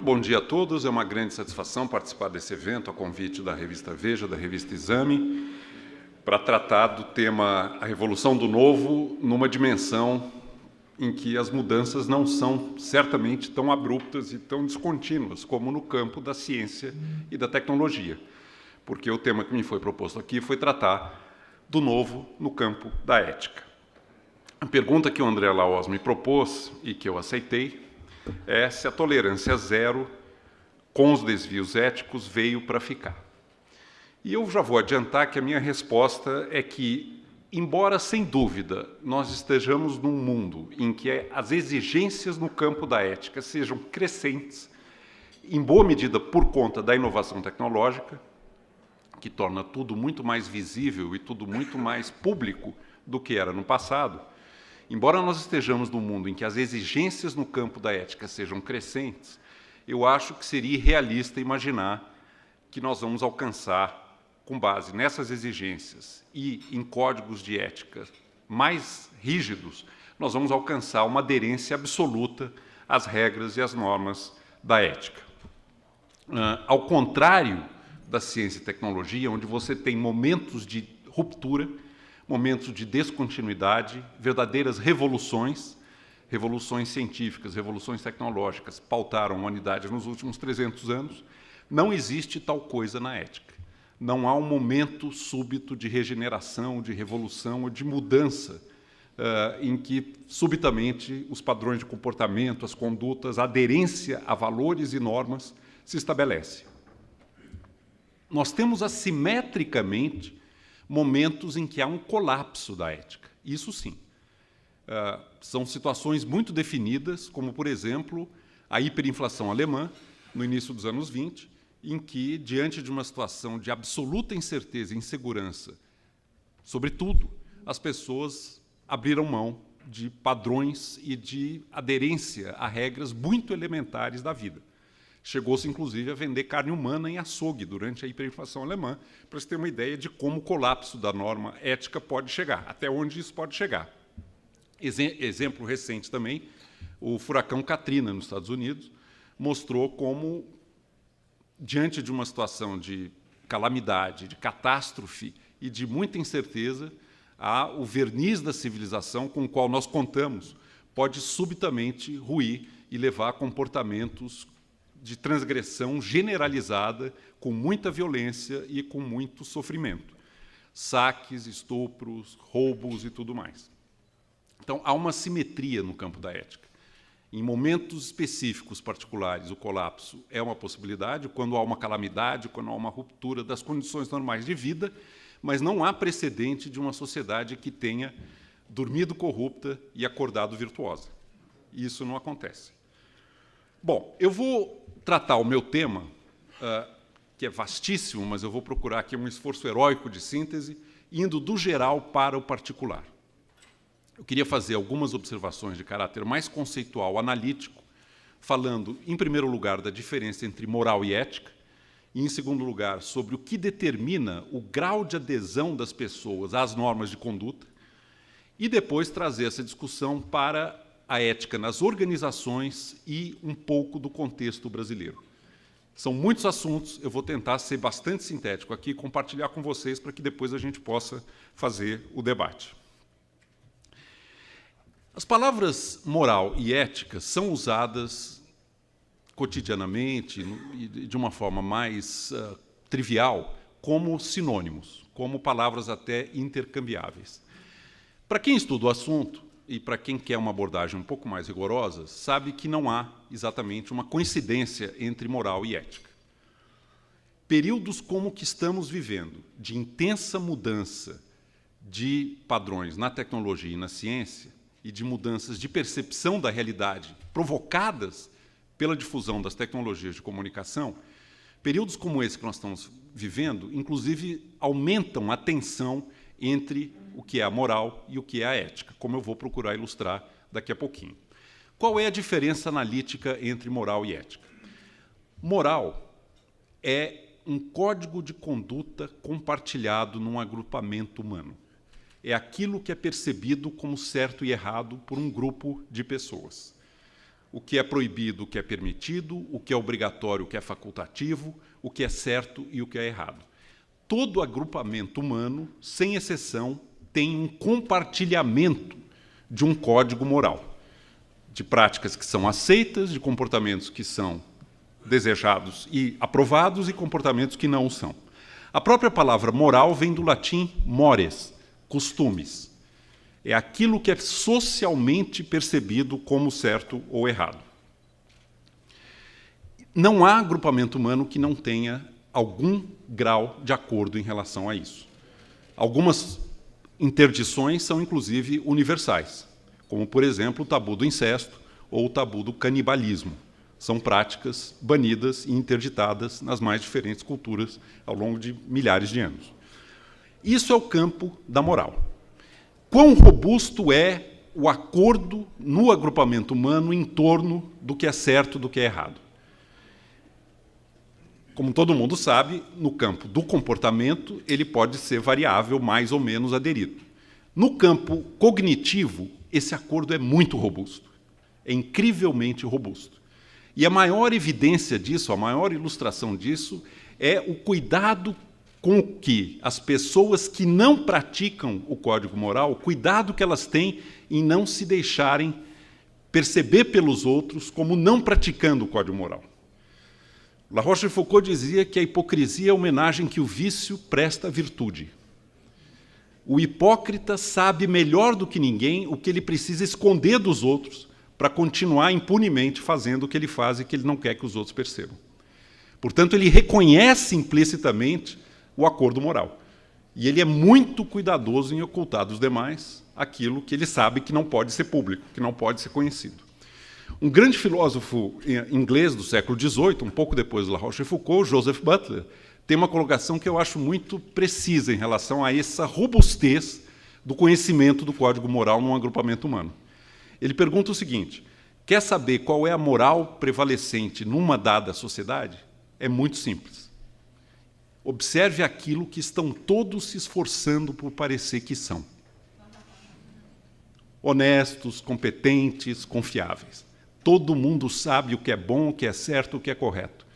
bom dia a todos. É uma grande satisfação participar desse evento, a convite da revista Veja, da revista Exame, para tratar do tema A Revolução do Novo numa dimensão em que as mudanças não são certamente tão abruptas e tão descontínuas como no campo da ciência e da tecnologia, porque o tema que me foi proposto aqui foi tratar do novo no campo da ética. A pergunta que o André Laos me propôs e que eu aceitei é se a tolerância zero com os desvios éticos veio para ficar. E eu já vou adiantar que a minha resposta é que, embora sem dúvida nós estejamos num mundo em que as exigências no campo da ética sejam crescentes, em boa medida por conta da inovação tecnológica, que torna tudo muito mais visível e tudo muito mais público do que era no passado, embora nós estejamos num mundo em que as exigências no campo da ética sejam crescentes, eu acho que seria irrealista imaginar que nós vamos alcançar, com base nessas exigências e em códigos de ética mais rígidos, nós vamos alcançar uma aderência absoluta às regras e às normas da ética. Ao contrário da ciência e tecnologia, onde você tem momentos de ruptura, momentos de descontinuidade, verdadeiras revoluções, revoluções científicas, revoluções tecnológicas, pautaram a humanidade nos últimos 300 anos, não existe tal coisa na ética. Não há um momento súbito de regeneração, de revolução ou de mudança em que, subitamente, os padrões de comportamento, as condutas, a aderência a valores e normas se estabelece. Nós temos assimetricamente momentos em que há um colapso da ética. Isso sim. São situações muito definidas, como, por exemplo, a hiperinflação alemã, no início dos anos 20, em que, diante de uma situação de absoluta incerteza e insegurança, sobretudo, as pessoas abriram mão de padrões e de aderência a regras muito elementares da vida. Chegou-se, inclusive, a vender carne humana em açougue durante a hiperinflação alemã, para se ter uma ideia de como o colapso da norma ética pode chegar, até onde isso pode chegar. Exemplo recente também, o furacão Katrina, nos Estados Unidos, mostrou como, diante de uma situação de calamidade, de catástrofe e de muita incerteza, o verniz da civilização com o qual nós contamos pode subitamente ruir e levar a comportamentos de transgressão generalizada, com muita violência e com muito sofrimento. Saques, estupros, roubos e tudo mais. Então, há uma simetria no campo da ética. Em momentos específicos particulares, o colapso é uma possibilidade, quando há uma calamidade, quando há uma ruptura das condições normais de vida, mas não há precedente de uma sociedade que tenha dormido corrupta e acordado virtuosa. Isso não acontece. Bom, eu vou tratar o meu tema, que é vastíssimo, mas eu vou procurar aqui um esforço heróico de síntese, indo do geral para o particular. Eu queria fazer algumas observações de caráter mais conceitual, analítico, falando, em primeiro lugar, da diferença entre moral e ética, e, em segundo lugar, sobre o que determina o grau de adesão das pessoas às normas de conduta, e depois trazer essa discussão para a ética nas organizações e um pouco do contexto brasileiro. São muitos assuntos, eu vou tentar ser bastante sintético aqui e compartilhar com vocês para que depois a gente possa fazer o debate. As palavras moral e ética são usadas cotidianamente e de uma forma mais trivial como sinônimos, como palavras até intercambiáveis. Para quem estuda o assunto, e para quem quer uma abordagem um pouco mais rigorosa, sabe que não há exatamente uma coincidência entre moral e ética. Períodos como o que estamos vivendo, de intensa mudança de padrões na tecnologia e na ciência, e de mudanças de percepção da realidade provocadas pela difusão das tecnologias de comunicação, períodos como esse que nós estamos vivendo, inclusive, aumentam a tensão entre o que é a moral e o que é a ética, como eu vou procurar ilustrar daqui a pouquinho. Qual é a diferença analítica entre moral e ética? Moral é um código de conduta compartilhado num agrupamento humano. É aquilo que é percebido como certo e errado por um grupo de pessoas. o que é proibido, o que é permitido, o que é obrigatório, o que é facultativo, o que é certo e o que é errado. Todo agrupamento humano, sem exceção, tem um compartilhamento de um código moral, de práticas que são aceitas, de comportamentos que são desejados e aprovados e comportamentos que não o são. A própria palavra moral vem do latim mores, costumes. É aquilo que é socialmente percebido como certo ou errado. Não há agrupamento humano que não tenha algum grau de acordo em relação a isso. Algumas interdições são, inclusive, universais, como, por exemplo, o tabu do incesto ou o tabu do canibalismo. São práticas banidas e interditadas nas mais diferentes culturas ao longo de milhares de anos. Isso é o campo da moral. Quão robusto é o acordo no agrupamento humano em torno do que é certo e do que é errado? Como todo mundo sabe, no campo do comportamento, ele pode ser variável, mais ou menos aderido. No campo cognitivo, esse acordo é muito robusto, é incrivelmente robusto. E a maior evidência disso, a maior ilustração disso, é o cuidado com que as pessoas que não praticam o código moral, o cuidado que elas têm em não se deixarem perceber pelos outros como não praticando o código moral. La Rochefoucauld dizia que a hipocrisia é a homenagem que o vício presta à virtude. O hipócrita sabe melhor do que ninguém o que ele precisa esconder dos outros para continuar impunemente fazendo o que ele faz e que ele não quer que os outros percebam. Portanto, ele reconhece implicitamente o acordo moral. E ele é muito cuidadoso em ocultar dos demais aquilo que ele sabe que não pode ser público, que não pode ser conhecido. Um grande filósofo inglês do século XVIII, um pouco depois de La Rochefoucauld, Joseph Butler, tem uma colocação que eu acho muito precisa em relação a essa robustez do conhecimento do código moral num agrupamento humano. Ele pergunta o seguinte: quer saber qual é a moral prevalecente numa dada sociedade? É muito simples. Observe aquilo que estão todos se esforçando por parecer que são. Honestos, competentes, confiáveis. Todo mundo sabe o que é bom, o que é certo, o que é correto.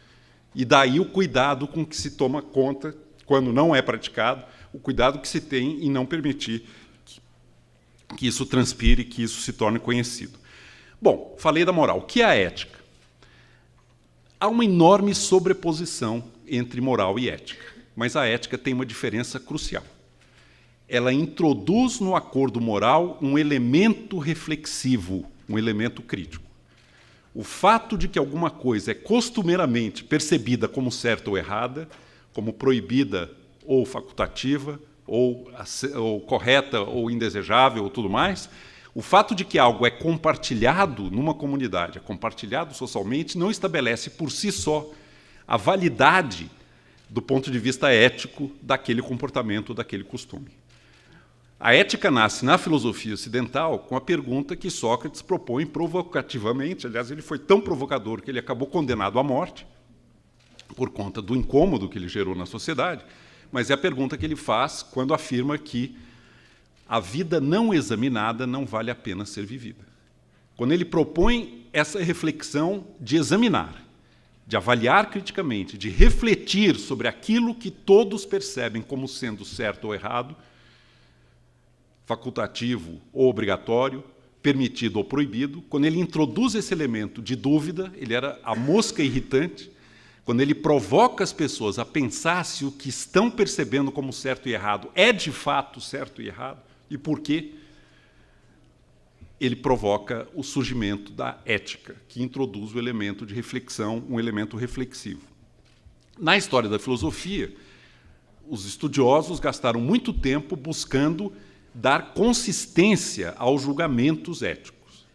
E daí o cuidado com que se toma conta, quando não é praticado, o cuidado que se tem em não permitir que isso transpire, que isso se torne conhecido. Bom, falei da moral. O que é a ética? Há uma enorme sobreposição entre moral e ética, mas a ética tem uma diferença crucial. Ela introduz no acordo moral um elemento reflexivo, um elemento crítico. O fato de que alguma coisa é costumeiramente percebida como certa ou errada, como proibida ou facultativa, ou correta ou indesejável, ou tudo mais, o fato de que algo é compartilhado numa comunidade, é compartilhado socialmente, não estabelece por si só a validade do ponto de vista ético daquele comportamento, daquele costume. A ética nasce na filosofia ocidental com a pergunta que Sócrates propõe provocativamente. Aliás, ele foi tão provocador que ele acabou condenado à morte por conta do incômodo que ele gerou na sociedade, mas é a pergunta que ele faz quando afirma que a vida não examinada não vale a pena ser vivida. Quando ele propõe essa reflexão de examinar, de avaliar criticamente, de refletir sobre aquilo que todos percebem como sendo certo ou errado, facultativo ou obrigatório, permitido ou proibido, quando ele introduz esse elemento de dúvida, ele era a mosca irritante, quando ele provoca as pessoas a pensar se o que estão percebendo como certo e errado é de fato certo e errado, e por quê, ele provoca o surgimento da ética, que introduz o elemento de reflexão, um elemento reflexivo. Na história da filosofia, os estudiosos gastaram muito tempo buscando dar consistência aos julgamentos éticos.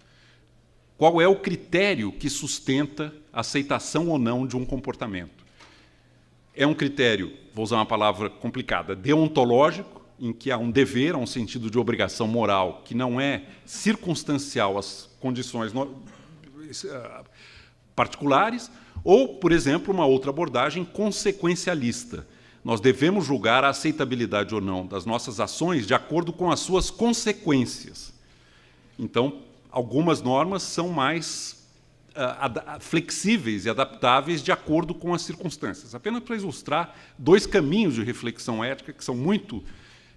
Qual é o critério que sustenta a aceitação ou não de um comportamento? É um critério, vou usar uma palavra complicada, deontológico, em que há um dever, há um sentido de obrigação moral que não é circunstancial às condições particulares, ou, por exemplo, uma outra abordagem consequencialista. Nós devemos julgar a aceitabilidade ou não das nossas ações de acordo com as suas consequências. Então, algumas normas são mais flexíveis e adaptáveis de acordo com as circunstâncias. Apenas para ilustrar dois caminhos de reflexão ética que são muito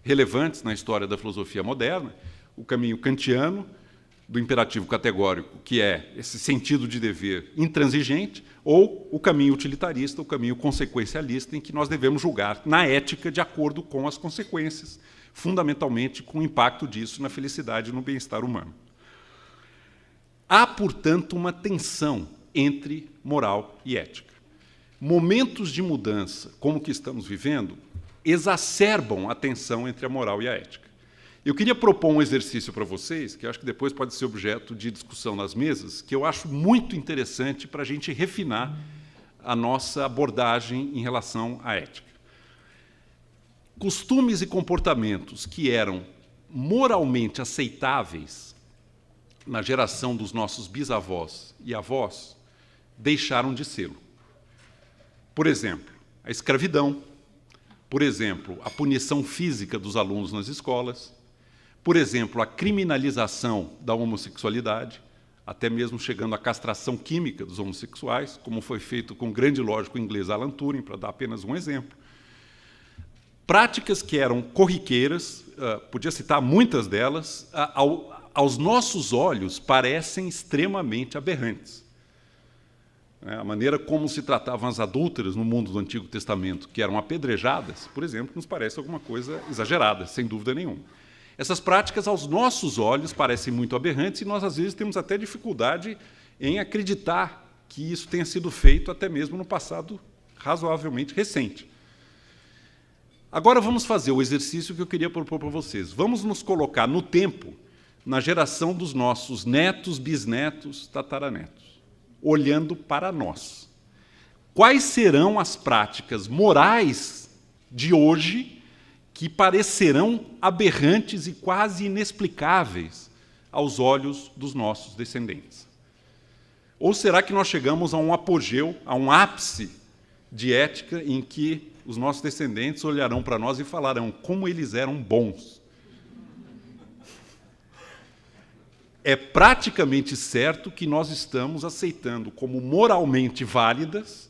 relevantes na história da filosofia moderna: o caminho kantiano, do imperativo categórico, que é esse sentido de dever intransigente, ou o caminho utilitarista, o caminho consequencialista, em que nós devemos julgar na ética de acordo com as consequências, fundamentalmente com o impacto disso na felicidade e no bem-estar humano. Há, portanto, uma tensão entre moral e ética. Momentos de mudança, como o que estamos vivendo, exacerbam a tensão entre a moral e a ética. Eu queria propor um exercício para vocês, que eu acho que depois pode ser objeto de discussão nas mesas, que eu acho muito interessante para a gente refinar a nossa abordagem em relação à ética. Costumes e comportamentos que eram moralmente aceitáveis na geração dos nossos bisavós e avós deixaram de sê-lo. Por exemplo, a escravidão, por exemplo, a punição física dos alunos nas escolas, por exemplo, a criminalização da homossexualidade, até mesmo chegando à castração química dos homossexuais, como foi feito com o grande lógico inglês Alan Turing, para dar apenas um exemplo. Práticas que eram corriqueiras, podia citar muitas delas, aos nossos olhos parecem extremamente aberrantes. A maneira como se tratavam as adúlteras no mundo do Antigo Testamento, que eram apedrejadas, por exemplo, nos parece alguma coisa exagerada, sem dúvida nenhuma. Essas práticas, aos nossos olhos, parecem muito aberrantes e nós, às vezes, temos até dificuldade em acreditar que isso tenha sido feito até mesmo no passado razoavelmente recente. Agora vamos fazer o exercício que eu queria propor para vocês. Vamos nos colocar no tempo, na geração dos nossos netos, bisnetos, tataranetos, olhando para nós. Quais serão as práticas morais de hoje que parecerão aberrantes e quase inexplicáveis aos olhos dos nossos descendentes? Ou será que nós chegamos a um apogeu, a um ápice de ética em que os nossos descendentes olharão para nós e falarão como eles eram bons? É praticamente certo que nós estamos aceitando como moralmente válidas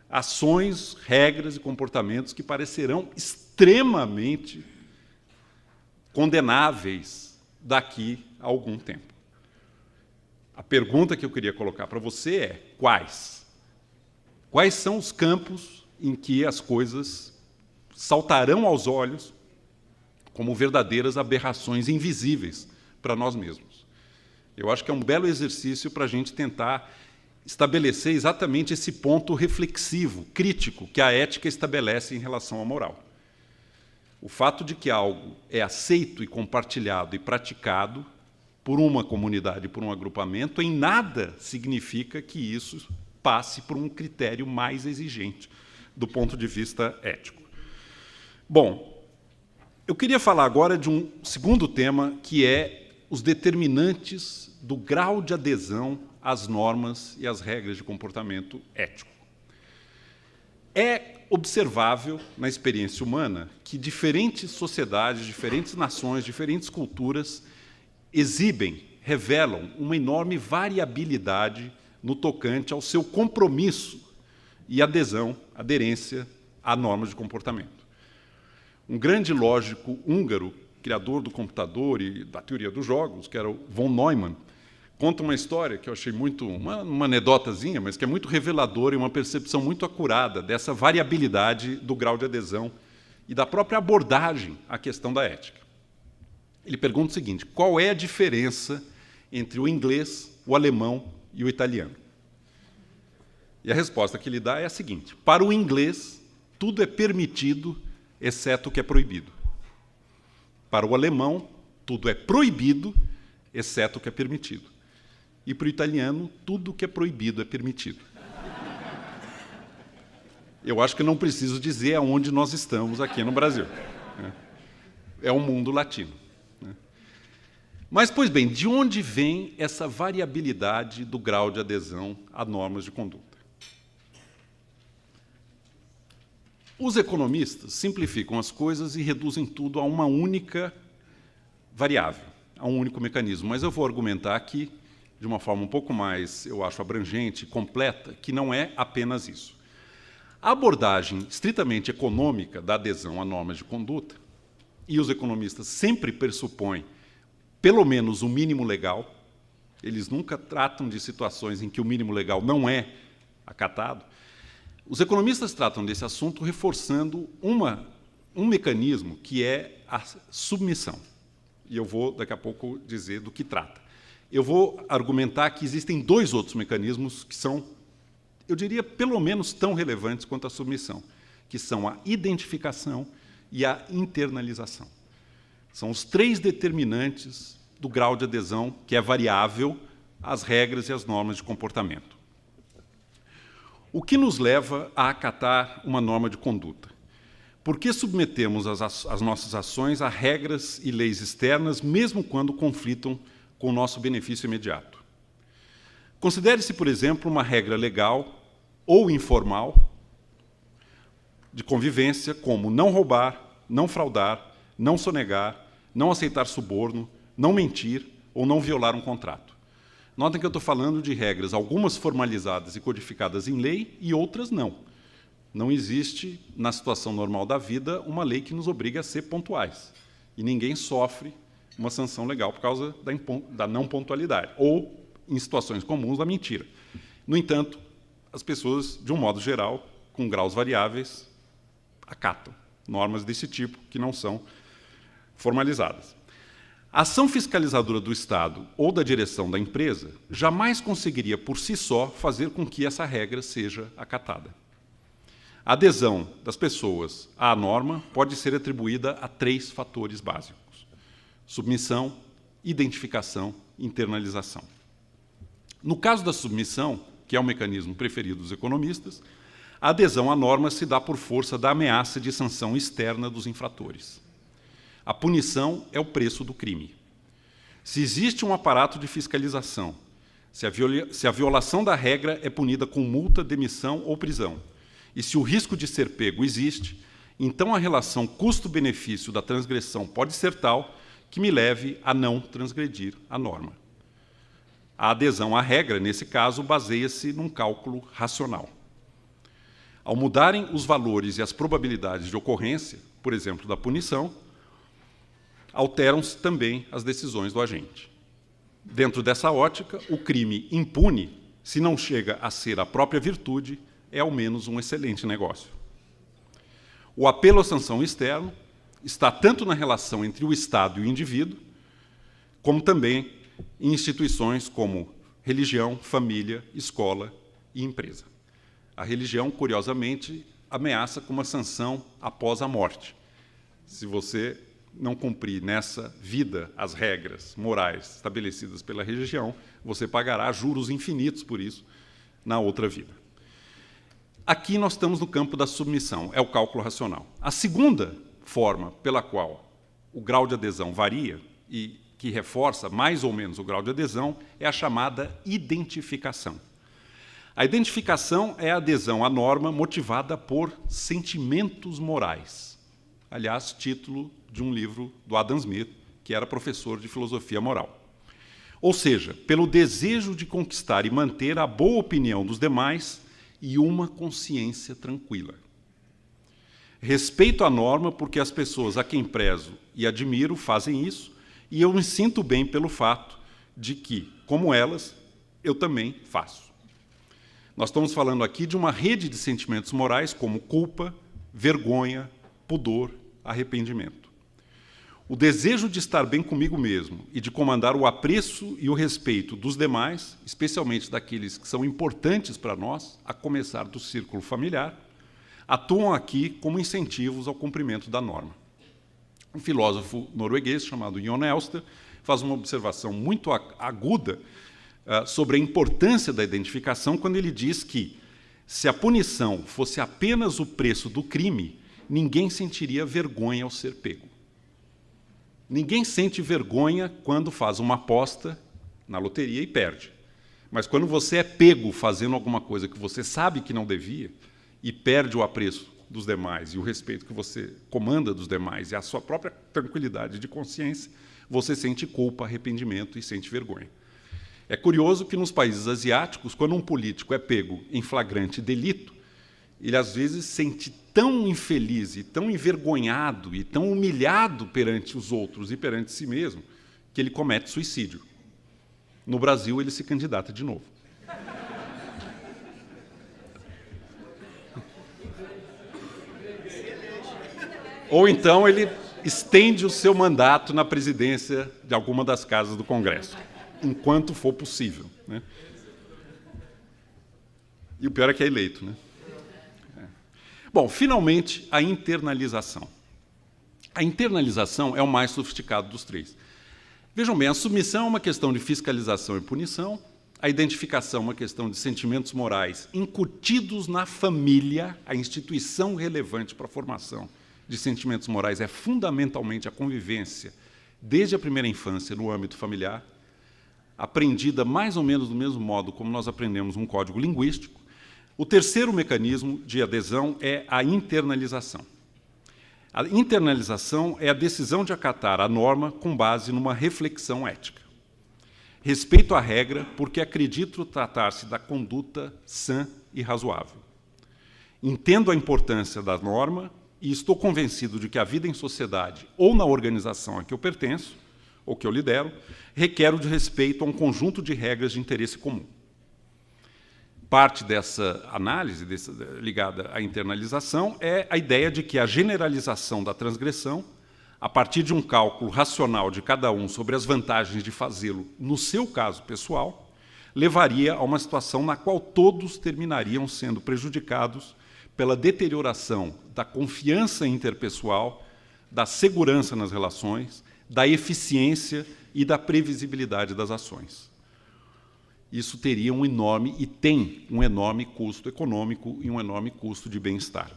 ações, regras e comportamentos que parecerão extremamente condenáveis daqui a algum tempo. A pergunta que eu queria colocar para você é: quais? Quais são os campos em que as coisas saltarão aos olhos como verdadeiras aberrações invisíveis para nós mesmos? Eu acho que é um belo exercício para a gente tentar estabelecer exatamente esse ponto reflexivo, crítico, que a ética estabelece em relação à moral. O fato de que algo é aceito e compartilhado e praticado por uma comunidade, por um agrupamento, em nada significa que isso passe por um critério mais exigente do ponto de vista ético. Bom, eu queria falar agora de um segundo tema, que é os determinantes do grau de adesão às normas e às regras de comportamento ético. É observável na experiência humana que diferentes sociedades, diferentes nações, diferentes culturas exibem, revelam uma enorme variabilidade no tocante ao seu compromisso e adesão, aderência a normas de comportamento. Um grande lógico húngaro, criador do computador e da teoria dos jogos, que era o von Neumann, conta uma história que eu achei muito, uma anedotazinha, mas que é muito reveladora e uma percepção muito acurada dessa variabilidade do grau de adesão e da própria abordagem à questão da ética. Ele pergunta o seguinte: qual é a diferença entre o inglês, o alemão e o italiano? E a resposta que ele dá é a seguinte: para o inglês, tudo é permitido, exceto o que é proibido. Para o alemão, tudo é proibido, exceto o que é permitido. E para o italiano, tudo que é proibido é permitido. Eu acho que não preciso dizer aonde nós estamos aqui no Brasil. É o mundo latino. Mas, pois bem, de onde vem essa variabilidade do grau de adesão a normas de conduta? Os economistas simplificam as coisas e reduzem tudo a uma única variável, a um único mecanismo. Mas eu vou argumentar aqui de uma forma um pouco mais, eu acho, abrangente, completa, que não é apenas isso. A abordagem estritamente econômica da adesão a normas de conduta, e os economistas sempre pressupõem pelo menos o mínimo legal, eles nunca tratam de situações em que o mínimo legal não é acatado. Os economistas tratam desse assunto reforçando um mecanismo que é a submissão. E eu vou, daqui a pouco, dizer do que trata. Eu vou argumentar que existem dois outros mecanismos que são, eu diria, pelo menos tão relevantes quanto a submissão, que são a identificação e a internalização. São os três determinantes do grau de adesão, que é variável às regras e às normas de comportamento. O que nos leva a acatar uma norma de conduta? Por que submetemos as nossas ações a regras e leis externas, mesmo quando conflitam com o nosso benefício imediato? Considere-se, por exemplo, uma regra legal ou informal de convivência, como não roubar, não fraudar, não sonegar, não aceitar suborno, não mentir ou não violar um contrato. Notem que eu estou falando de regras, algumas formalizadas e codificadas em lei e outras não. Não existe, na situação normal da vida, uma lei que nos obrigue a ser pontuais. E ninguém sofre uma sanção legal por causa da não pontualidade, ou, em situações comuns, da mentira. No entanto, as pessoas, de um modo geral, com graus variáveis, acatam normas desse tipo que não são formalizadas. A ação fiscalizadora do Estado ou da direção da empresa jamais conseguiria, por si só, fazer com que essa regra seja acatada. A adesão das pessoas à norma pode ser atribuída a três fatores básicos: submissão, identificação e internalização. No caso da submissão, que é o mecanismo preferido dos economistas, a adesão à norma se dá por força da ameaça de sanção externa dos infratores. A punição é o preço do crime. Se existe um aparato de fiscalização, se a violação da regra é punida com multa, demissão ou prisão, e se o risco de ser pego existe, então a relação custo-benefício da transgressão pode ser tal que me leve a não transgredir a norma. A adesão à regra, nesse caso, baseia-se num cálculo racional. Ao mudarem os valores e as probabilidades de ocorrência, por exemplo, da punição, alteram-se também as decisões do agente. Dentro dessa ótica, o crime impune, se não chega a ser a própria virtude, é ao menos um excelente negócio. O apelo à sanção externa está tanto na relação entre o Estado e o indivíduo, como também em instituições como religião, família, escola e empresa. A religião, curiosamente, ameaça com uma sanção após a morte. Se você não cumprir nessa vida as regras morais estabelecidas pela religião, você pagará juros infinitos por isso na outra vida. Aqui nós estamos no campo da submissão, é o cálculo racional. A segunda forma pela qual o grau de adesão varia e que reforça mais ou menos o grau de adesão é a chamada identificação. A identificação é a adesão à norma motivada por sentimentos morais. Aliás, título de um livro do Adam Smith, que era professor de filosofia moral. Ou seja, pelo desejo de conquistar e manter a boa opinião dos demais e uma consciência tranquila. Respeito a norma porque as pessoas a quem prezo e admiro fazem isso, e eu me sinto bem pelo fato de que, como elas, eu também faço. Nós estamos falando aqui de uma rede de sentimentos morais como culpa, vergonha, pudor, arrependimento. O desejo de estar bem comigo mesmo e de comandar o apreço e o respeito dos demais, especialmente daqueles que são importantes para nós, a começar do círculo familiar, atuam aqui como incentivos ao cumprimento da norma. Um filósofo norueguês chamado Jon Elster faz uma observação muito aguda sobre a importância da identificação quando ele diz que, se a punição fosse apenas o preço do crime, ninguém sentiria vergonha ao ser pego. Ninguém sente vergonha quando faz uma aposta na loteria e perde. Mas quando você é pego fazendo alguma coisa que você sabe que não devia e perde o apreço dos demais e o respeito que você comanda dos demais e a sua própria tranquilidade de consciência, você sente culpa, arrependimento e sente vergonha. É curioso que nos países asiáticos, quando um político é pego em flagrante delito, ele às vezes se sente tão infeliz e tão envergonhado e tão humilhado perante os outros e perante si mesmo, que ele comete suicídio. No Brasil, ele se candidata de novo. Ou então ele estende o seu mandato na presidência de alguma das casas do Congresso, enquanto for possível, né? E o pior é que é eleito, né? Bom, finalmente, a internalização. A internalização é o mais sofisticado dos três. Vejam bem, a submissão é uma questão de fiscalização e punição, a identificação é uma questão de sentimentos morais incutidos na família, a instituição relevante para a formação de sentimentos morais é fundamentalmente a convivência, desde a primeira infância, no âmbito familiar, aprendida mais ou menos do mesmo modo como nós aprendemos um código linguístico. O terceiro mecanismo de adesão é a internalização. A internalização é a decisão de acatar a norma com base numa reflexão ética. Respeito à regra porque acredito tratar-se da conduta sã e razoável. Entendo a importância da norma e estou convencido de que a vida em sociedade ou na organização a que eu pertenço, ou que eu lidero, requer o de respeito a um conjunto de regras de interesse comum. Parte dessa análise ligada à internalização é a ideia de que a generalização da transgressão, a partir de um cálculo racional de cada um sobre as vantagens de fazê-lo no seu caso pessoal, levaria a uma situação na qual todos terminariam sendo prejudicados pela deterioração da confiança interpessoal, da segurança nas relações, da eficiência e da previsibilidade das ações. Isso teria um enorme, e tem um enorme custo econômico e um enorme custo de bem-estar.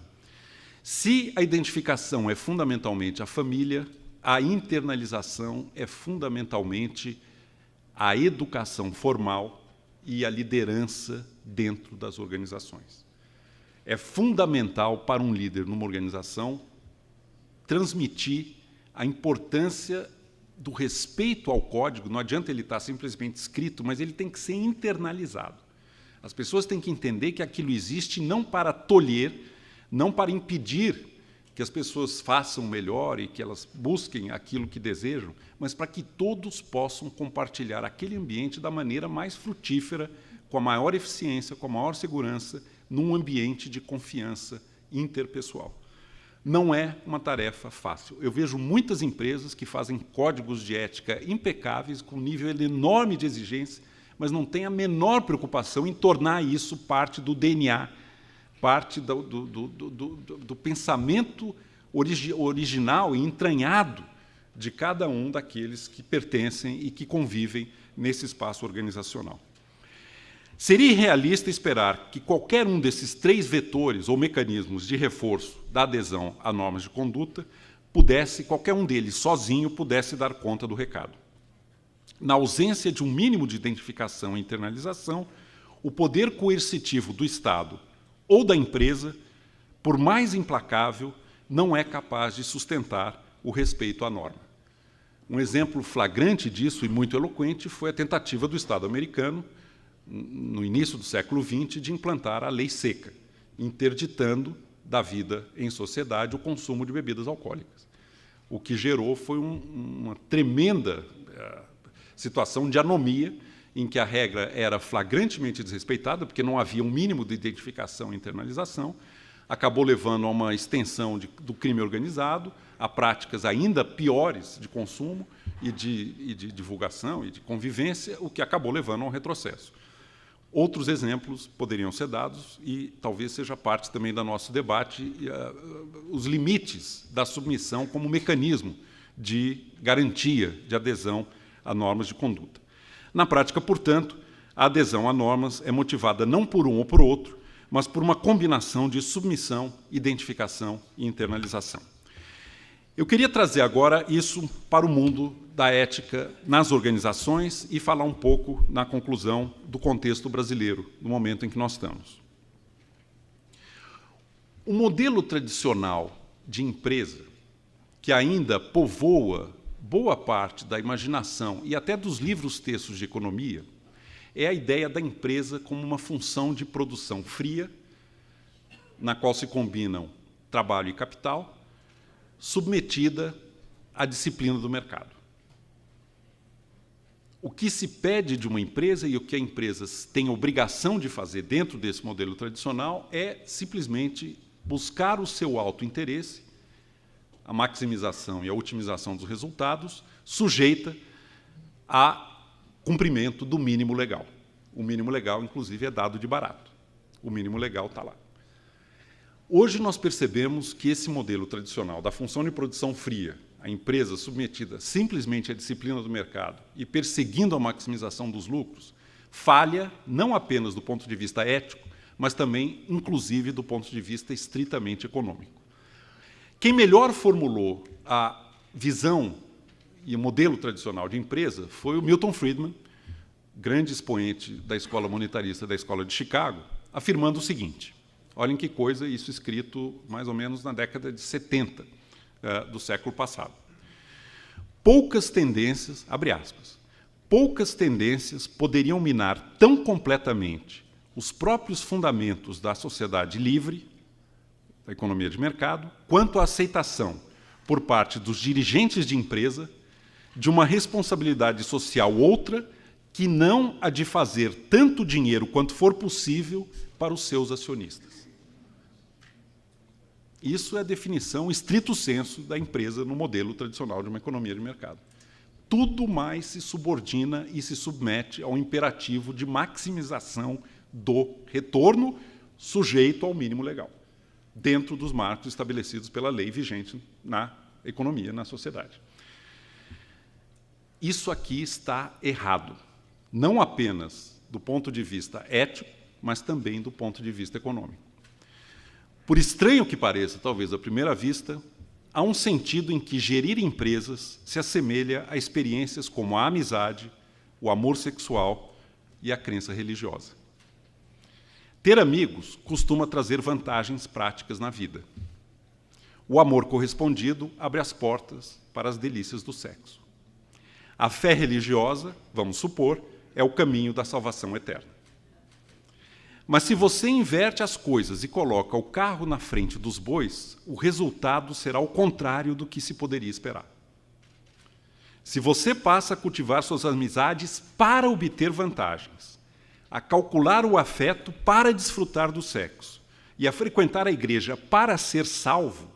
Se a identificação é fundamentalmente a família, a internalização é fundamentalmente a educação formal e a liderança dentro das organizações. É fundamental para um líder numa organização transmitir a importância do respeito ao código. Não adianta ele estar simplesmente escrito, mas ele tem que ser internalizado. As pessoas têm que entender que aquilo existe não para tolher, não para impedir que as pessoas façam melhor e que elas busquem aquilo que desejam, mas para que todos possam compartilhar aquele ambiente da maneira mais frutífera, com a maior eficiência, com a maior segurança, num ambiente de confiança interpessoal. Não é uma tarefa fácil. Eu vejo muitas empresas que fazem códigos de ética impecáveis, com um nível enorme de exigência, mas não têm a menor preocupação em tornar isso parte do DNA, parte do pensamento original e entranhado de cada um daqueles que pertencem e que convivem nesse espaço organizacional. Seria irrealista esperar que qualquer um desses três vetores ou mecanismos de reforço da adesão a normas de conduta qualquer um deles sozinho pudesse dar conta do recado. Na ausência de um mínimo de identificação e internalização, o poder coercitivo do Estado ou da empresa, por mais implacável, não é capaz de sustentar o respeito à norma. Um exemplo flagrante disso e muito eloquente foi a tentativa do Estado americano, no início do século XX, de implantar a lei seca, interditando da vida em sociedade o consumo de bebidas alcoólicas. O que gerou foi uma tremenda situação de anomia, em que a regra era flagrantemente desrespeitada, porque não havia um mínimo de identificação e internalização, acabou levando a uma extensão do crime organizado, a práticas ainda piores de consumo e de divulgação e de convivência, o que acabou levando a um retrocesso. Outros exemplos poderiam ser dados e talvez seja parte também do nosso debate os limites da submissão como mecanismo de garantia de adesão a normas de conduta. Na prática, portanto, a adesão a normas é motivada não por um ou por outro, mas por uma combinação de submissão, identificação e internalização. Eu queria trazer agora isso para o mundo da ética nas organizações e falar um pouco, na conclusão, do contexto brasileiro, no momento em que nós estamos. O modelo tradicional de empresa, que ainda povoa boa parte da imaginação e até dos livros textos de economia, é a ideia da empresa como uma função de produção fria, na qual se combinam trabalho e capital, submetida à disciplina do mercado. O que se pede de uma empresa e o que a empresa tem obrigação de fazer dentro desse modelo tradicional é simplesmente buscar o seu autointeresse, a maximização e a otimização dos resultados, sujeita a cumprimento do mínimo legal. O mínimo legal, inclusive, é dado de barato. O mínimo legal está lá. Hoje nós percebemos que esse modelo tradicional da função de produção fria, a empresa submetida simplesmente à disciplina do mercado e perseguindo a maximização dos lucros, falha não apenas do ponto de vista ético, mas também, inclusive, do ponto de vista estritamente econômico. Quem melhor formulou a visão e o modelo tradicional de empresa foi o Milton Friedman, grande expoente da escola monetarista da Escola de Chicago, afirmando o seguinte: olhem que coisa, isso escrito mais ou menos na década de 70 do século passado. Poucas tendências, abre aspas, poucas tendências poderiam minar tão completamente os próprios fundamentos da sociedade livre, da economia de mercado, quanto a aceitação por parte dos dirigentes de empresa de uma responsabilidade social outra que não a de fazer tanto dinheiro quanto for possível para os seus acionistas. Isso é a definição estrito sensu da empresa no modelo tradicional de uma economia de mercado. Tudo mais se subordina e se submete ao imperativo de maximização do retorno sujeito ao mínimo legal, dentro dos marcos estabelecidos pela lei vigente na economia, na sociedade. Isso aqui está errado, não apenas do ponto de vista ético, mas também do ponto de vista econômico. Por estranho que pareça, talvez à primeira vista, há um sentido em que gerir empresas se assemelha a experiências como a amizade, o amor sexual e a crença religiosa. Ter amigos costuma trazer vantagens práticas na vida. O amor correspondido abre as portas para as delícias do sexo. A fé religiosa, vamos supor, é o caminho da salvação eterna. Mas se você inverte as coisas e coloca o carro na frente dos bois, o resultado será o contrário do que se poderia esperar. Se você passa a cultivar suas amizades para obter vantagens, a calcular o afeto para desfrutar do sexo e a frequentar a igreja para ser salvo,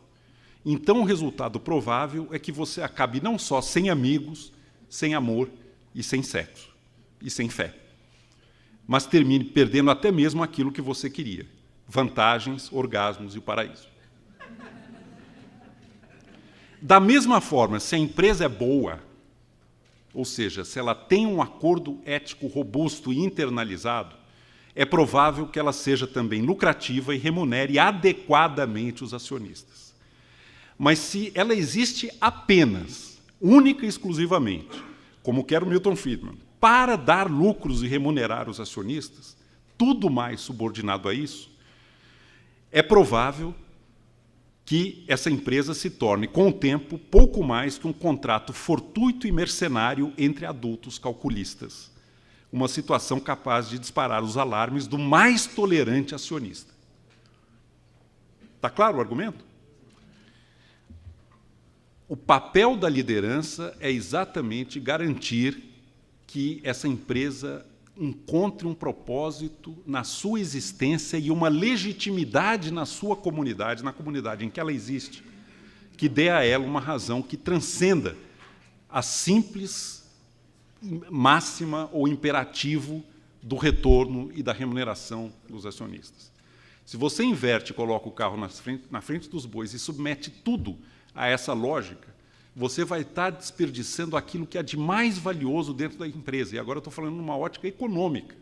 então o resultado provável é que você acabe não só sem amigos, sem amor e sem sexo, e sem fé, mas termine perdendo até mesmo aquilo que você queria: vantagens, orgasmos e o paraíso. Da mesma forma, se a empresa é boa, ou seja, se ela tem um acordo ético robusto e internalizado, é provável que ela seja também lucrativa e remunere adequadamente os acionistas. Mas se ela existe apenas, única e exclusivamente, como quer o Milton Friedman, para dar lucros e remunerar os acionistas, tudo mais subordinado a isso, é provável que essa empresa se torne, com o tempo, pouco mais que um contrato fortuito e mercenário entre adultos calculistas, uma situação capaz de disparar os alarmes do mais tolerante acionista. Está claro o argumento? O papel da liderança é exatamente garantir que essa empresa encontre um propósito na sua existência e uma legitimidade na sua comunidade, na comunidade em que ela existe, que dê a ela uma razão que transcenda a simples máxima ou imperativo do retorno e da remuneração dos acionistas. Se você inverte e coloca o carro na frente dos bois e submete tudo a essa lógica, você vai estar desperdiçando aquilo que é de mais valioso dentro da empresa. E agora eu estou falando numa ótica econômica,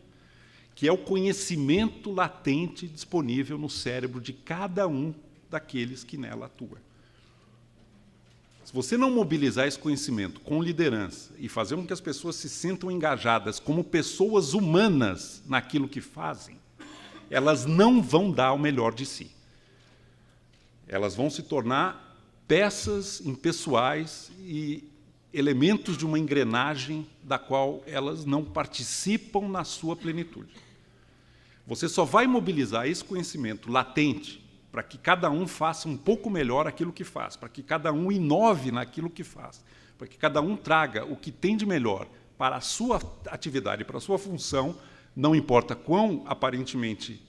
que é o conhecimento latente disponível no cérebro de cada um daqueles que nela atua. Se você não mobilizar esse conhecimento com liderança e fazer com que as pessoas se sintam engajadas como pessoas humanas naquilo que fazem, elas não vão dar o melhor de si. Elas vão se tornar peças impessoais e elementos de uma engrenagem da qual elas não participam na sua plenitude. Você só vai mobilizar esse conhecimento latente para que cada um faça um pouco melhor aquilo que faz, para que cada um inove naquilo que faz, para que cada um traga o que tem de melhor para a sua atividade, para a sua função, não importa quão aparentemente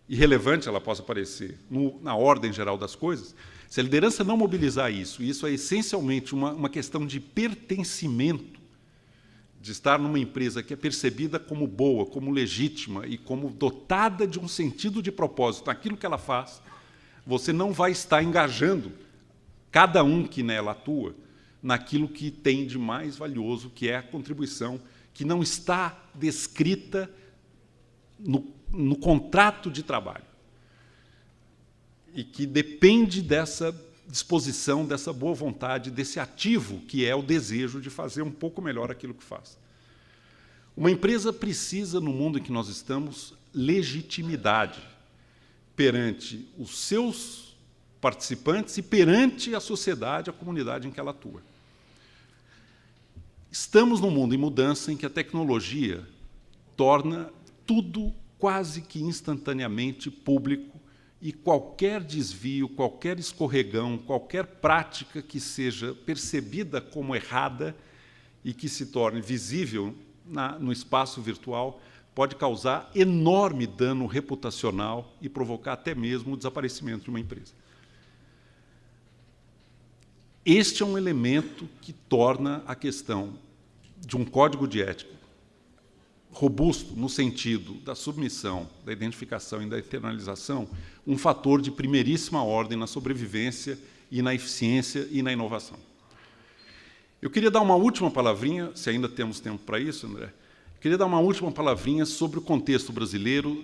irrelevante ela possa parecer na ordem geral das coisas. Se a liderança não mobilizar isso, e isso é essencialmente uma questão de pertencimento, de estar numa empresa que é percebida como boa, como legítima e como dotada de um sentido de propósito naquilo que ela faz, você não vai estar engajando cada um que nela atua naquilo que tem de mais valioso, que é a contribuição que não está descrita no contrato de trabalho e que depende dessa disposição, dessa boa vontade, desse ativo que é o desejo de fazer um pouco melhor aquilo que faz. Uma empresa precisa, no mundo em que nós estamos, legitimidade perante os seus participantes e perante a sociedade, a comunidade em que ela atua. Estamos num mundo em mudança em que a tecnologia torna tudo quase que instantaneamente público e qualquer desvio, qualquer escorregão, qualquer prática que seja percebida como errada e que se torne visível no espaço virtual pode causar enorme dano reputacional e provocar até mesmo o desaparecimento de uma empresa. Este é um elemento que torna a questão de um código de ética robusto, no sentido da submissão, da identificação e da internalização, um fator de primeiríssima ordem na sobrevivência e na eficiência e na inovação. Eu queria dar uma última palavrinha, se ainda temos tempo para isso, André, queria dar uma última palavrinha sobre o contexto brasileiro,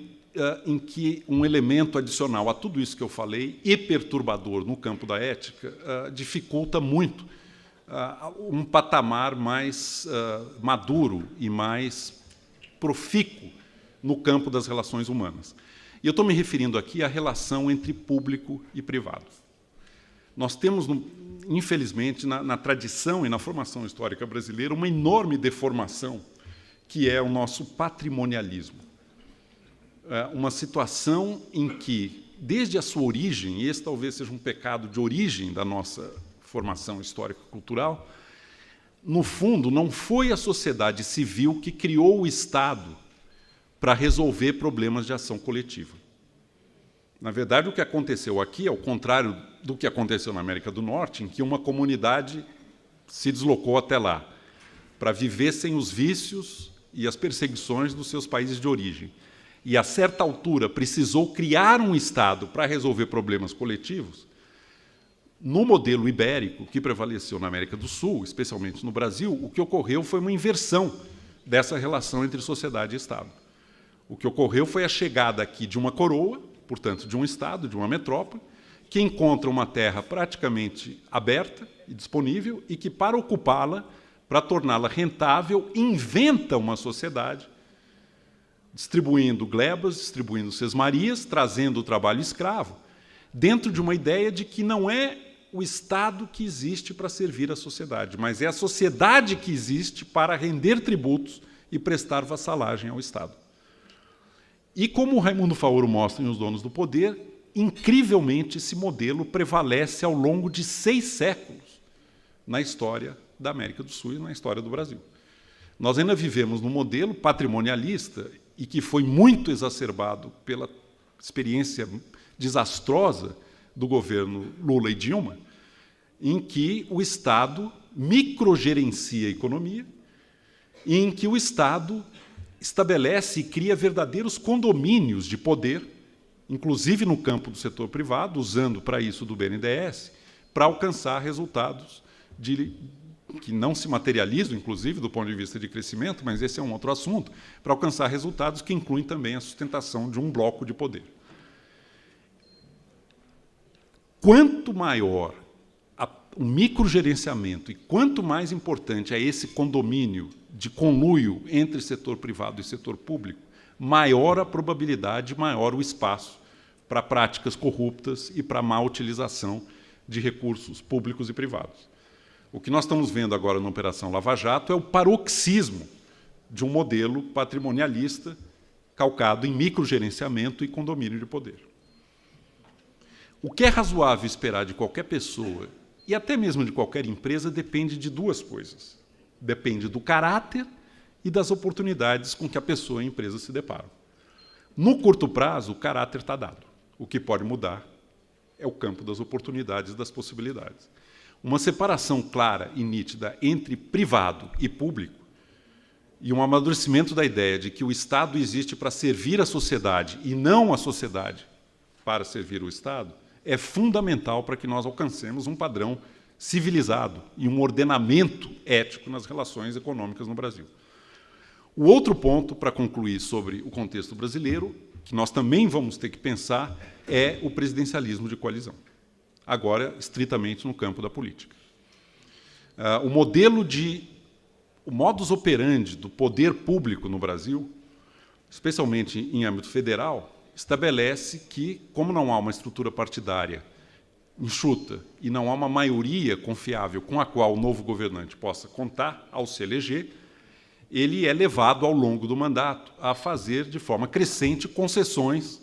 em que um elemento adicional a tudo isso que eu falei, e perturbador no campo da ética, dificulta muito um patamar mais maduro e mais profícuo no campo das relações humanas. E eu estou me referindo aqui à relação entre público e privado. Nós temos, infelizmente, na tradição e na formação histórica brasileira, uma enorme deformação, que é o nosso patrimonialismo. Uma situação em que, desde a sua origem, e esse talvez seja um pecado de origem da nossa formação histórico-cultural, no fundo, não foi a sociedade civil que criou o Estado para resolver problemas de ação coletiva. Na verdade, o que aconteceu aqui é o contrário do que aconteceu na América do Norte, em que uma comunidade se deslocou até lá para viver sem os vícios e as perseguições dos seus países de origem. E, a certa altura, precisou criar um Estado para resolver problemas coletivos. No modelo ibérico, que prevaleceu na América do Sul, especialmente no Brasil, o que ocorreu foi uma inversão dessa relação entre sociedade e Estado. O que ocorreu foi a chegada aqui de uma coroa, portanto, de um Estado, de uma metrópole, que encontra uma terra praticamente aberta e disponível e que, para ocupá-la, para torná-la rentável, inventa uma sociedade, distribuindo glebas, distribuindo sesmarias, trazendo o trabalho escravo, dentro de uma ideia de que não é o Estado que existe para servir a sociedade, mas é a sociedade que existe para render tributos e prestar vassalagem ao Estado. E como o Raimundo Faoro mostra em Os Donos do Poder, incrivelmente esse modelo prevalece ao longo de 6 séculos na história da América do Sul e na história do Brasil. Nós ainda vivemos num modelo patrimonialista e que foi muito exacerbado pela experiência desastrosa do governo Lula e Dilma, em que o Estado microgerencia a economia e em que o Estado estabelece e cria verdadeiros condomínios de poder, inclusive no campo do setor privado, usando para isso do BNDES, para alcançar resultados que não se materializam, inclusive, do ponto de vista de crescimento, mas esse é um outro assunto, para alcançar resultados que incluem também a sustentação de um bloco de poder. Quanto maior o microgerenciamento e quanto mais importante é esse condomínio de conluio entre setor privado e setor público, maior a probabilidade, maior o espaço para práticas corruptas e para má utilização de recursos públicos e privados. O que nós estamos vendo agora na Operação Lava Jato é o paroxismo de um modelo patrimonialista calcado em microgerenciamento e condomínio de poder. O que é razoável esperar de qualquer pessoa, e até mesmo de qualquer empresa, depende de duas coisas. Depende do caráter e das oportunidades com que a pessoa e a empresa se deparam. No curto prazo, o caráter está dado. O que pode mudar é o campo das oportunidades e das possibilidades. Uma separação clara e nítida entre privado e público e um amadurecimento da ideia de que o Estado existe para servir a sociedade e não a sociedade para servir o Estado é fundamental para que nós alcancemos um padrão civilizado e um ordenamento ético nas relações econômicas no Brasil. O outro ponto, para concluir sobre o contexto brasileiro, que nós também vamos ter que pensar, é o presidencialismo de coalizão, agora estritamente no campo da política. O modus operandi do poder público no Brasil, especialmente em âmbito federal, estabelece que, como não há uma estrutura partidária enxuta e não há uma maioria confiável com a qual o novo governante possa contar ao se eleger, ele é levado ao longo do mandato a fazer de forma crescente concessões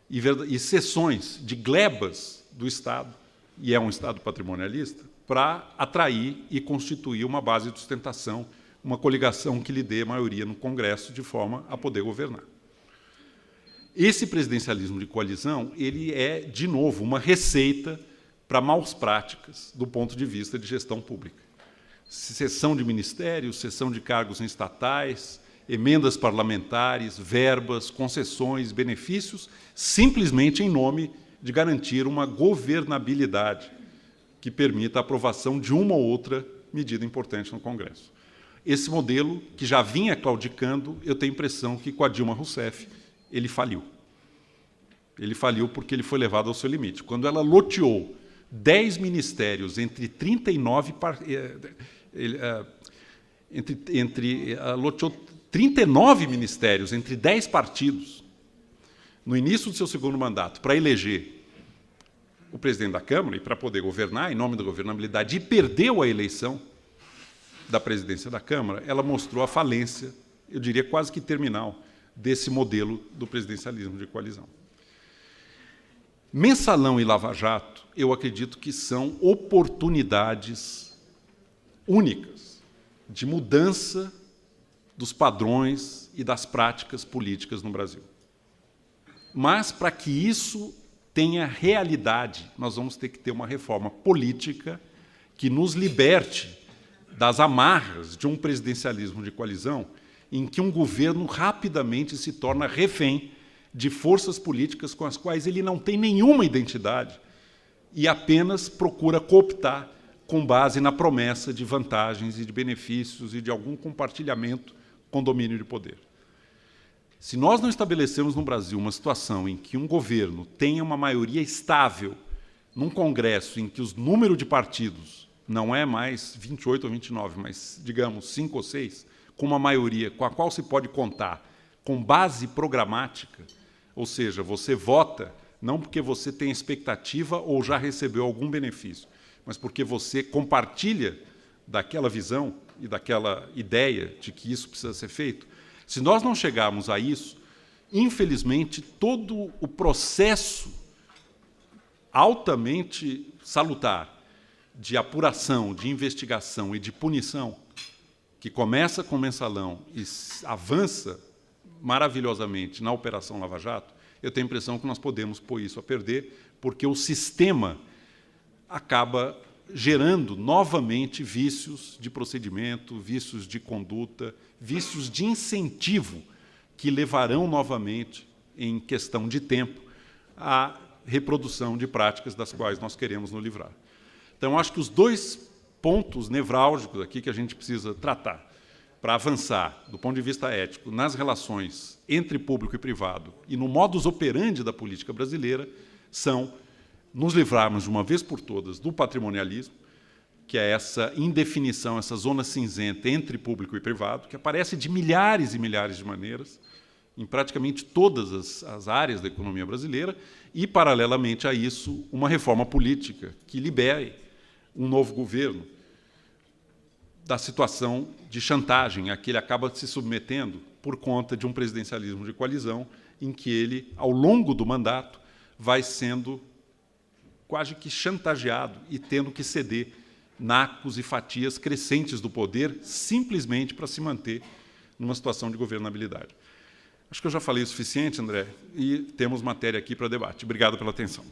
e cessões de glebas do Estado, e é um Estado patrimonialista, para atrair e constituir uma base de sustentação, uma coligação que lhe dê maioria no Congresso de forma a poder governar. Esse presidencialismo de coalizão, ele é, de novo, uma receita para maus práticas do ponto de vista de gestão pública. Cessão de ministérios, cessão de cargos em estatais, emendas parlamentares, verbas, concessões, benefícios, simplesmente em nome de garantir uma governabilidade que permita a aprovação de uma ou outra medida importante no Congresso. Esse modelo, que já vinha claudicando, eu tenho a impressão que, com a Dilma Rousseff, ele faliu. Ele faliu porque ele foi levado ao seu limite. Quando ela loteou 10 ministérios entre 39 loteou 39 ministérios entre 10 partidos no início do seu segundo mandato para eleger o presidente da Câmara e para poder governar em nome da governabilidade, e perdeu a eleição da presidência da Câmara, ela mostrou a falência, eu diria quase que terminal, desse modelo do presidencialismo de coalizão. Mensalão e Lava Jato, eu acredito que são oportunidades únicas de mudança dos padrões e das práticas políticas no Brasil. Mas, para que isso tenha realidade, nós vamos ter que ter uma reforma política que nos liberte das amarras de um presidencialismo de coalizão em que um governo rapidamente se torna refém de forças políticas com as quais ele não tem nenhuma identidade e apenas procura cooptar com base na promessa de vantagens e de benefícios e de algum compartilhamento com domínio de poder. Se nós não estabelecemos no Brasil uma situação em que um governo tenha uma maioria estável num Congresso em que o número de partidos não é mais 28 ou 29, mas, digamos, 5 ou 6, com uma maioria com a qual se pode contar com base programática, ou seja, você vota não porque você tem expectativa ou já recebeu algum benefício, mas porque você compartilha daquela visão e daquela ideia de que isso precisa ser feito. Se nós não chegarmos a isso, infelizmente, todo o processo altamente salutar de apuração, de investigação e de punição, que começa com o Mensalão e avança maravilhosamente na Operação Lava Jato, eu tenho a impressão que nós podemos pôr isso a perder, porque o sistema acaba gerando novamente vícios de procedimento, vícios de conduta, vícios de incentivo que levarão novamente, em questão de tempo, à reprodução de práticas das quais nós queremos nos livrar. Então, acho que os dois pontos nevrálgicos aqui que a gente precisa tratar para avançar, do ponto de vista ético, nas relações entre público e privado e no modus operandi da política brasileira, são nos livrarmos de uma vez por todas do patrimonialismo, que é essa indefinição, essa zona cinzenta entre público e privado, que aparece de milhares e milhares de maneiras, em praticamente todas as áreas da economia brasileira, e, paralelamente a isso, uma reforma política que libere um novo governo da situação de chantagem a que ele acaba se submetendo por conta de um presidencialismo de coalizão, em que ele, ao longo do mandato, vai sendo quase que chantageado e tendo que ceder nacos e fatias crescentes do poder, simplesmente para se manter numa situação de governabilidade. Acho que eu já falei o suficiente, André, e temos matéria aqui para debate. Obrigado pela atenção.